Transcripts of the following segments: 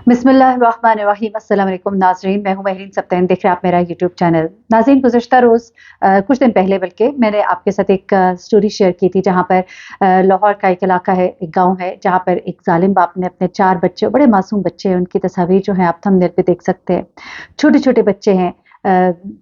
बिस्मिल्लाहिर्रहमानिर्रहीम। अस्सलाम वालेकुम नाज़रीन, मैं हूं महरीन सब्तैन, देख रहे हैं आप मेरा यूट्यूब चैनल। नाज़रीन, गुज़िश्ता रोज़ कुछ दिन पहले बल्कि मैंने आपके साथ एक स्टोरी शेयर की थी जहां पर लाहौर का एक इलाका है, एक गांव है जहां पर एक ज़ालिम बाप ने अपने 4 बच्चे, बड़े मासूम बच्चे हैं, उनकी तस्वीर जो है आप थंबनेल पे देख सकते हैं। छोटे-छोटे बच्चे हैं,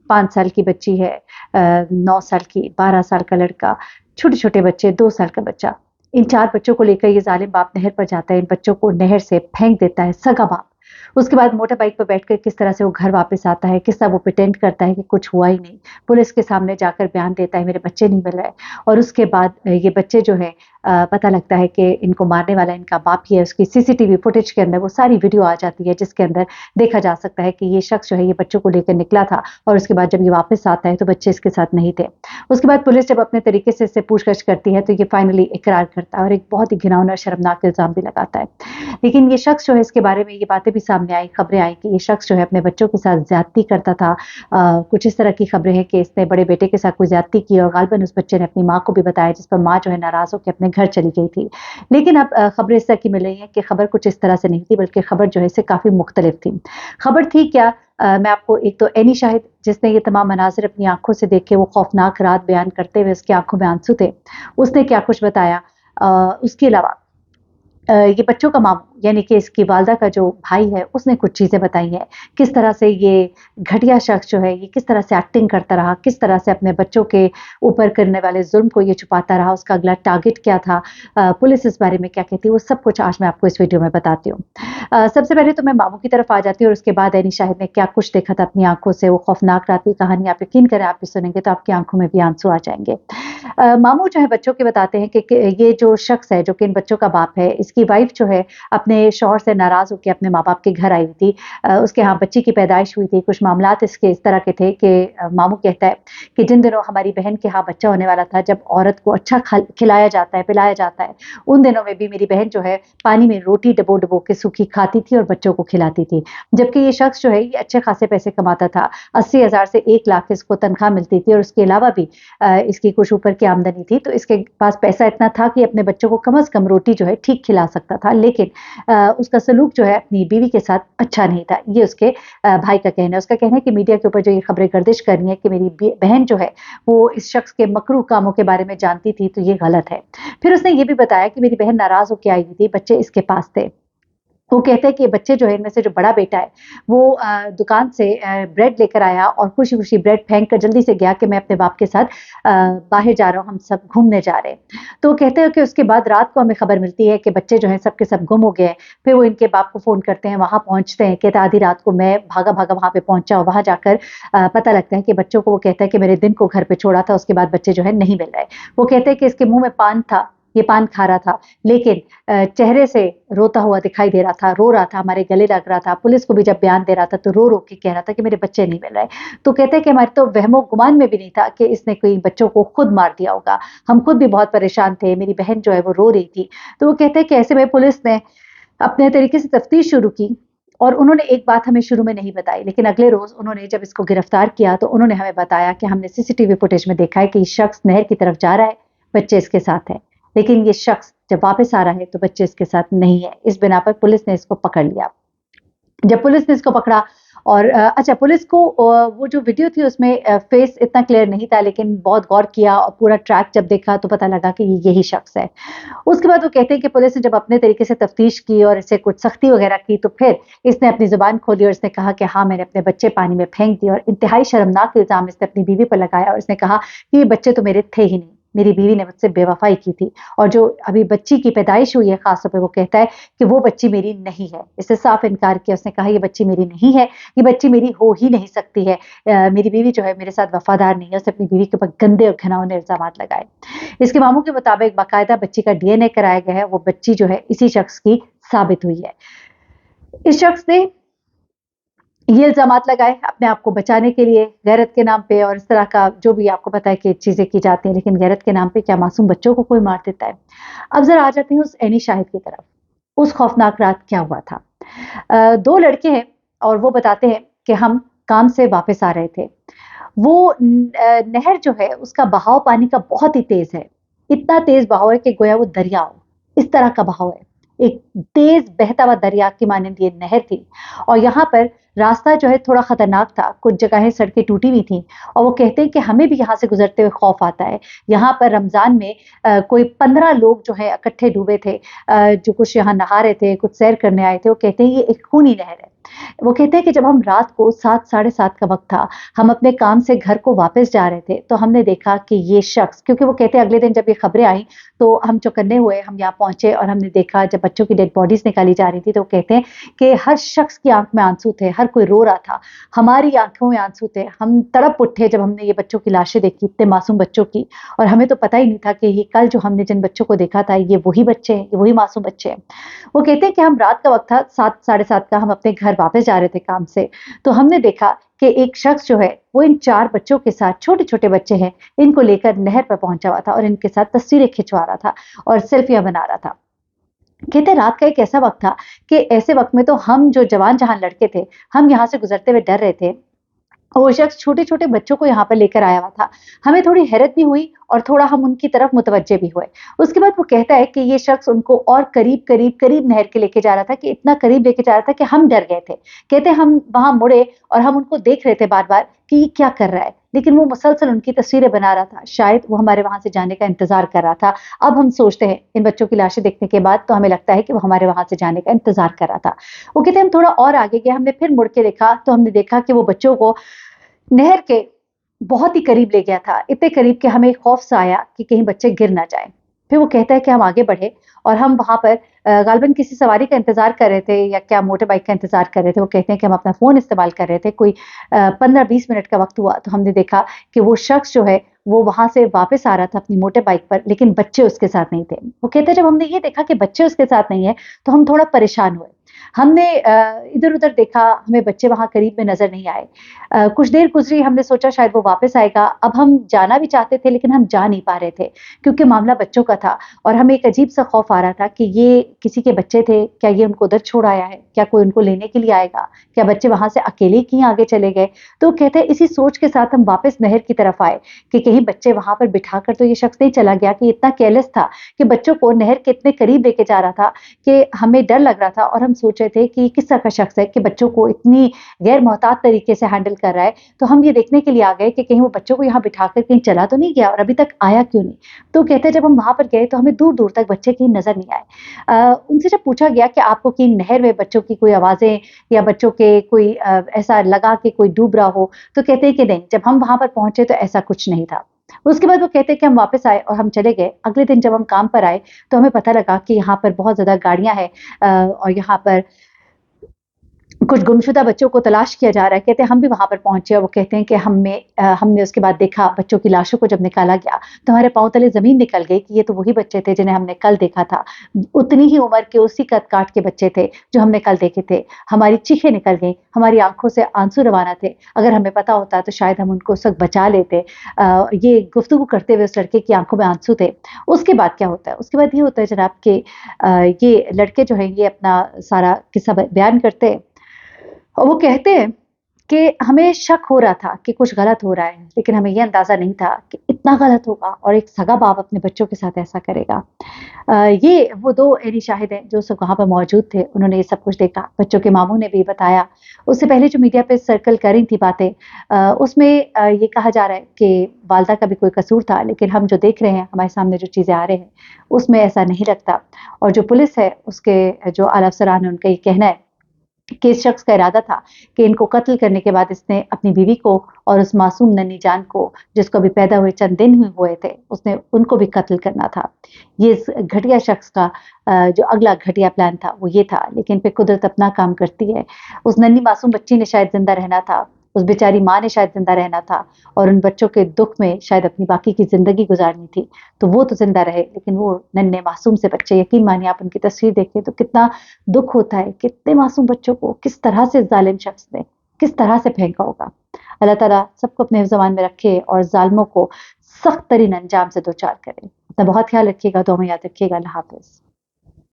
5 साल की बच्ची है, 9 साल की, 12 साल का लड़का, छोटे-छोटे बच्चे, 2 साल का बच्चा। इन 4 बच्चों को लेकर ये ज़ालिम बाप नहर पर जाता है, इन बच्चों को नहर से फेंक देता है, सगा बाप। उसके बाद मोटर बाइक पर बैठकर किस तरह से वो घर वापस आता है, किस तरह वो प्रिटेंड करता है कि कुछ हुआ ही नहीं। पुलिस के सामने जाकर बयान देता है, मेरे बच्चे नहीं मिल रहे। और उसके बाद ये बच्चे जो है पता लगता है कि इनको मारने वाला इनका बाप ही है। उसकी सीसीटीवी फुटेज के अंदर वो सारी वीडियो आ जाती है जिसके अंदर देखा जा सकता है कि ये शख्स जो है ये बच्चों को लेकर निकला था और उसके बाद जब ये वापस आता है तो बच्चे इसके साथ नहीं थे। उसके बाद पुलिस जब अपने तरीके से इससे पूछताछ करती है तो ये फाइनली इकरार करता है और एक बहुत ही घिनौना और शर्मनाक इल्ज़ाम भी लगाता है। लेकिन ये शख्स जो है इसके बारे में ये बातें भी सामने आई, खबरें आई कि ये शख्स जो है अपने बच्चों के साथ ज़्यादती करता था। कुछ इस तरह की खबरें हैं कि इसने बड़े बेटे के साथ कोई ज़्यादती की और गालिबन उस बच्चे ने अपनी माँ को भी बताया, जिस पर माँ जो है नाराज़ होकर अपने घर चली गई थी। लेकिन अब खबरें इस तरह की मिल रही हैं कि खबर कुछ इस तरह से नहीं थी, बल्कि खबर जो है इससे काफ़ी मुख्तलिफ थी। खबर थी क्या? मैं आपको एक तो एनी शाहिद, जिसने ये तमाम मनाज़िर अपनी आँखों से देखे, वो खौफनाक रात बयान करते हुए उसकी आँखों में आंसू थे, उसने क्या कुछ बताया। उसके अलावा ये बच्चों का मामू यानी कि इसकी वालदा का जो भाई है उसने कुछ चीज़ें बताई हैं। किस तरह से ये घटिया शख्स जो है ये किस तरह से एक्टिंग करता रहा, किस तरह से अपने बच्चों के ऊपर करने वाले जुल्म को ये छुपाता रहा, उसका अगला टारगेट क्या था, पुलिस इस बारे में क्या कहती है, वो सब कुछ आज मैं आपको इस वीडियो में बताती हूँ। सबसे पहले तो मैं मामू की तरफ आ जाती हूँ और उसके बाद एनी शाहिद ने क्या कुछ देखा था अपनी आंखों से। वो खौफनाक रात की कहानी आप यकीन करें आप भी सुनेंगे तो आपकी आंखों में भी आंसू आ जाएंगे। मामू जो है बच्चों के बताते हैं कि ये जो शख्स है जो कि इन बच्चों का बाप है, इसकी वाइफ जो है अपने शौहर से नाराज़ होकर अपने माँ बाप के घर आई हुई थी। उसके यहाँ बच्ची की पैदाइश हुई थी। कुछ मामलात इसके इस तरह के थे कि मामू कहता है कि जिन दिनों हमारी बहन के यहाँ बच्चा होने वाला था, जब औरत को अच्छा खिलाया जाता है, पिलाया जाता है, उन दिनों में भी मेरी बहन जो है पानी में रोटी डबो डबो के सूखी खाती थी और बच्चों को खिलाती थी। जबकि ये शख्स जो है ये अच्छे खासे पैसे कमाता था, 80,000 से 1 लाख इसको तनख्वाह मिलती थी और उसके अलावा भी इसकी कुछ ऊपर की आमदनी थी। तो इसके पास पैसा इतना था कि अपने बच्चों को कम से कम रोटी जो है ठीक खिला सकता था। लेकिन उसका सलूक जो है अपनी बीवी के साथ अच्छा नहीं था। ये उसके भाई का कहना है। उसका कहना है कि मीडिया के ऊपर जो ये खबरें गर्दिश कर रही हैं कि मेरी बहन जो है वो इस शख्स के मकरूह कामों के बारे में जानती थी, तो ये गलत है। फिर उसने ये भी बताया कि मेरी बहन नाराज होकर आई हुई थी, बच्चे इसके पास थे। वो कहते हैं कि बच्चे जो है इनमें से जो बड़ा बेटा है वो दुकान से ब्रेड लेकर आया और खुशी-खुशी ब्रेड फेंक कर जल्दी से गया कि मैं अपने बाप के साथ बाहर जा रहा हूँ, हम सब घूमने जा रहे हैं। तो वो कहते हैं कि उसके बाद रात को हमें खबर मिलती है कि बच्चे जो हैं सब के सब गुम हो गए हैं। फिर वो इनके बाप को फ़ोन करते हैं, वहाँ पहुँचते हैं। कहते हैं आधी रात को मैं भागा-भागा वहाँ पे पहुँचा और वहाँ जाकर पता लगता है कि बच्चों को वो कहता है कि मेरे दिन को घर पे छोड़ा था, उसके बाद बच्चे जो है नहीं मिल रहे। वो कहते हैं कि इसके मुँह में पान था, ये पान खा रहा था, लेकिन चेहरे से रोता हुआ दिखाई दे रहा था, रो रहा था, हमारे गले लग रहा था। पुलिस को भी जब बयान दे रहा था तो रो-रो के कह रहा था कि मेरे बच्चे नहीं मिल रहे। तो कहते हैं कि हमारे तो वहमो-गुमान में भी नहीं था कि इसने कोई बच्चों को खुद मार दिया होगा। हम खुद भी बहुत परेशान थे, मेरी बहन जो है वो रो रही थी। तो वो कहते हैं कि ऐसे में पुलिस ने अपने तरीके से तफ्तीश शुरू की और उन्होंने एक बात हमें शुरू में नहीं बताई, लेकिन अगले रोज़ उन्होंने जब इसको गिरफ्तार किया तो उन्होंने हमें बताया कि हमने सीसीटीवी फुटेज में देखा है कि ये शख्स नहर की तरफ जा रहा है, बच्चे इसके साथ हैं। लेकिन ये शख्स जब वापस आ रहा है तो बच्चे इसके साथ नहीं है। इस बिना पर पुलिस ने इसको पकड़ लिया। जब पुलिस ने इसको पकड़ा और अच्छा, पुलिस को वो जो वीडियो थी उसमें फेस इतना क्लियर नहीं था, लेकिन बहुत गौर किया और पूरा ट्रैक जब देखा तो पता लगा कि ये यही शख्स है। उसके बाद वो कहते हैं कि पुलिस ने जब अपने तरीके से तफ्तीश की और इसे कुछ सख्ती वगैरह की तो फिर इसने अपनी ज़ुबान खोली और इसने कहा कि हाँ, मैंने अपने बच्चे पानी में फेंक दिए और इंतहाई शर्मनाक इल्ज़ाम इसने अपनी बीवी पर लगाया और इसने कहा कि ये बच्चे तो मेरे थे ही नहीं, मेरी बीवी ने मुझसे बेवफ़ाई की थी और जो अभी बच्ची की पैदाइश हुई है ख़ास तौर पे वो कहता है कि वो बच्ची मेरी नहीं है। इससे साफ इनकार किया, उसने कहा ये बच्ची मेरी नहीं है, ये बच्ची मेरी हो ही नहीं सकती है। मेरी बीवी जो है मेरे साथ वफ़ादार नहीं है। उसने अपनी बीवी के ऊपर गंदे और घिनौने इल्ज़ामात लगाए। इसके मामू के मुताबिक बाकायदा बच्ची का डीएनए कराया गया है, वो बच्ची जो है इसी शख्स की साबित हुई है। इस शख्स ने ये इल्ज़ामात लगाए अपने आप को बचाने के लिए गैरत के नाम पे और इस तरह का जो भी आपको पता है कि चीज़ें की जाती हैं, लेकिन गैरत के नाम पे क्या मासूम बच्चों को कोई मार देता है? अब ज़रा आ जाती हूँ उस एनी शाहिद की तरफ। उस खौफनाक रात क्या हुआ था? 2 लड़के हैं और वो बताते हैं कि हम काम से वापस आ रहे थे। वो नहर जो है उसका बहाव पानी का बहुत ही तेज़ है। इतना तेज़ बहाव है कि गोया वो दरिया हो, इस तरह का बहाव है। ایک तेज बहता हुआ दरिया की मानंद ये नहर थी और यहाँ पर रास्ता जो है थोड़ा खतरनाक था, कुछ जगहें सड़कें टूटी हुई थी और वो कहते हैं कि हमें भी यहाँ से गुजरते हुए खौफ आता है। यहाँ पर रमज़ान में कोई 15 लोग जो है इकट्ठे डूबे थे, जो कुछ यहाँ नहा रहे थे, कुछ सैर करने आए थे। वो कहते हैं ये एक खूनी नहर है। वो कहते हैं कि जब हम रात को 7 साढ़े 7 का वक़्त था, हम अपने काम से घर को वापस जा रहे थे, तो हमने देखा कि ये शख्स, क्योंकि वो कहते हैं अगले दिन जब ये खबरें आई, तो हम चौकन्ने हुए, हम यहाँ पहुँचे और हमने देखा जब बच्चों की डेड बॉडीज़ निकाली जा रही थी, तो वो कहते हैं कि हर शख्स की आँख में आंसू थे, हर कोई रो रहा था। हमारी आँखों में आंसू थे, हम तड़प उठे जब हमने ये बच्चों की लाशें देखी, इतने मासूम बच्चों की, और हमें तो पता ही नहीं था कि ये कल जो हमने जिन बच्चों को देखा था, ये वही बच्चे हैं, ये वही मासूम बच्चे हैं। वो कहते हैं कि हम रात का वक़्त था, 7 साढ़े 7 का, हम अपने घर वापस जा रहे थे काम से, तो हमने देखा कि एक शख्स जो है वो इन 4 बच्चों के साथ, छोटे-छोटे बच्चे हैं, इनको लेकर नहर पर पहुंचा हुआ था और इनके साथ तस्वीरें खिंचवा रहा था और सेल्फियां बना रहा था। कहते रात का एक ऐसा वक्त था कि ऐसे वक्त में तो हम जो जवान जहान लड़के थे, हम यहाँ से गुजरते हुए डर रहे थे। वो शख्स छोटे-छोटे बच्चों को यहाँ पर लेकर आया हुआ था। हमें थोड़ी हैरत भी हुई और थोड़ा हम उनकी तरफ मुतवज्जे भी हुए। उसके बाद वो कहता है कि ये शख्स उनको और करीब नहर के लेके जा रहा था, कि इतना करीब लेके जा रहा था कि हम डर गए थे। कहते हैं हम वहाँ मुड़े और हम उनको देख रहे थे बार-बार कि ये क्या कर रहा है? लेकिन वो मुसलसल उनकी तस्वीरें बना रहा था। शायद वो हमारे वहाँ से जाने का इंतज़ार कर रहा था। अब हम सोचते हैं इन बच्चों की लाशें देखने के बाद, तो हमें लगता है कि वो हमारे वहाँ से जाने का इंतज़ार कर रहा था। वो कहते हैं हम थोड़ा और आगे गए, हमने फिर मुड़ के देखा, तो हमने देखा कि वो बच्चों को नहर के बहुत ही करीब ले गया था, इतने करीब कि हमें खौफ सा आया कि कहीं बच्चे गिर ना जाएँ। फिर वो कहता है कि हम आगे बढ़े और हम वहाँ पर गालिबन किसी सवारी का इंतज़ार कर रहे थे या क्या मोटर बाइक का इंतज़ार कर रहे थे। वो कहते हैं कि हम अपना फ़ोन इस्तेमाल कर रहे थे, कोई 15-20 मिनट का वक़्त हुआ, तो हमने देखा कि वो शख्स जो है, वो वहाँ से वापस आ रहा था अपनी मोटर बाइक पर, लेकिन बच्चे उसके साथ नहीं थे। वो कहते हैं जब हमने ये देखा कि बच्चे उसके साथ नहीं है, तो हम थोड़ा परेशान हुए। हमने इधर-उधर देखा, हमें बच्चे वहाँ करीब में नज़र नहीं आए। कुछ देर गुज़री, हमने सोचा शायद वो वापस आएगा। अब हम जाना भी चाहते थे, लेकिन हम जा नहीं पा रहे थे, क्योंकि मामला बच्चों का था और हमें एक अजीब-सा खौफ़ आ रहा था कि ये किसी के बच्चे थे, क्या ये उनको उधर छोड़ आया है? क्या कोई उनको लेने के लिए आएगा? क्या बच्चे वहाँ से अकेले कहीं आगे चले गए? तो कहते हैं इसी सोच के साथ हम वापस नहर की तरफ आए कि कहीं बच्चे वहाँ पर बिठाकर तो ये शख्स नहीं चला गया, कि इतना केयरलेस था कि बच्चों को नहर के इतने करीब लेके जा रहा था कि हमें डर लग रहा था और हम सोच रहे थे कि किस तरह का शख्स है कि बच्चों को इतनी गैर मोहतात तरीके से हैंडल कर रहा है। तो हम ये देखने के लिए आ गए कि कहीं वो बच्चों को यहाँ बिठाकर कहीं चला तो नहीं गया और अभी तक आया क्यों नहीं? तो कहते हैं जब हम वहाँ पर गए, तो हमें दूर-दूर तक बच्चे कहीं नज़र नहीं आए। उनसे जब पूछा गया कि आपको कहीं नहर में बच्चों की कोई आवाज़ें या बच्चों के कोई ऐसा लगा कि कोई डूब रहा हो, तो कहते हैं कि नहीं, जब हम वहाँ पर पहुँचे तो ऐसा कुछ नहीं था। उसके बाद वो कहते हैं कि हम वापस आए और हम चले गए। अगले दिन जब हम काम पर आए, तो हमें पता लगा कि यहाँ पर बहुत ज़्यादा गाड़ियाँ हैं और यहाँ पर कुछ गुमशुदा बच्चों को तलाश किया जा रहा है। कहते हैं हम भी वहाँ पर पहुँचे और वो कहते हैं कि हमने उसके बाद देखा बच्चों की लाशों को जब निकाला गया, तो हमारे पाँव तले ज़मीन निकल गई कि ये तो वही बच्चे थे जिन्हें हमने कल देखा था। उतनी ही उम्र के, उसी कद-काठ के बच्चे थे जो हमने कल देखे थे। हमारी चीखें निकल गईं, हमारी आँखों से आंसू रवाना थे। अगर हमें पता होता तो शायद हम उनको उस वक़्त बचा लेते। ये गुफ्तगू करते हुए उस लड़के की आँखों में आंसू थे। उसके बाद क्या होता है? उसके बाद ये होता है जनाब कि ये लड़के जो हैं, ये अपना सारा किस्सा बयान करते हैं और वो कहते हैं कि हमें शक हो रहा था कि कुछ गलत हो रहा है, लेकिन हमें ये अंदाज़ा नहीं था कि इतना गलत होगा और एक सगा बाप अपने बच्चों के साथ ऐसा करेगा। ये वो 2 एरी शाहिद हैं जो सब वहाँ पर मौजूद थे, उन्होंने ये सब कुछ देखा। बच्चों के मामू ने भी बताया। उससे पहले जो मीडिया पे सर्कल कर रही थी बातें, उसमें ये कहा जा रहा है कि वालिदा का भी कोई कसूर था, लेकिन हम जो देख रहे हैं, हमारे सामने जो चीज़ें आ रहे हैं, उसमें ऐसा नहीं लगता। और जो पुलिस है, उसके जो आला अफ़सरान हैं, उनका ये कहना है कि इस शख्स का इरादा था कि इनको कत्ल करने के बाद इसने अपनी बीवी को और उस मासूम नन्ही जान को, जिसको अभी पैदा हुए चंद दिन ही हुए थे, उसने उनको भी कत्ल करना था। ये इस घटिया शख्स का जो अगला घटिया प्लान था वो ये था, लेकिन फिर कुदरत अपना काम करती है। उस नन्ही मासूम बच्ची ने शायद जिंदा रहना था, उस बेचारी माँ ने शायद जिंदा रहना था और उन बच्चों के दुख में शायद अपनी बाकी की जिंदगी गुजारनी थी, तो वो तो जिंदा रहे, लेकिन वो नन्हे मासूम से बच्चे, यकीन मानिए आप उनकी तस्वीर देखें तो कितना दुख होता है, कितने मासूम बच्चों को किस तरह से जालिम शख्स ने किस तरह से फेंका होगा। अल्लाह ताला सबको अपने ज़मान में रखे और जालिमों को सख्त तरीन अंजाम से दो चार करे। अपना बहुत ख्याल रखिएगा, दुआ में याद रखिएगा। अल्लाह हाफ़िज़।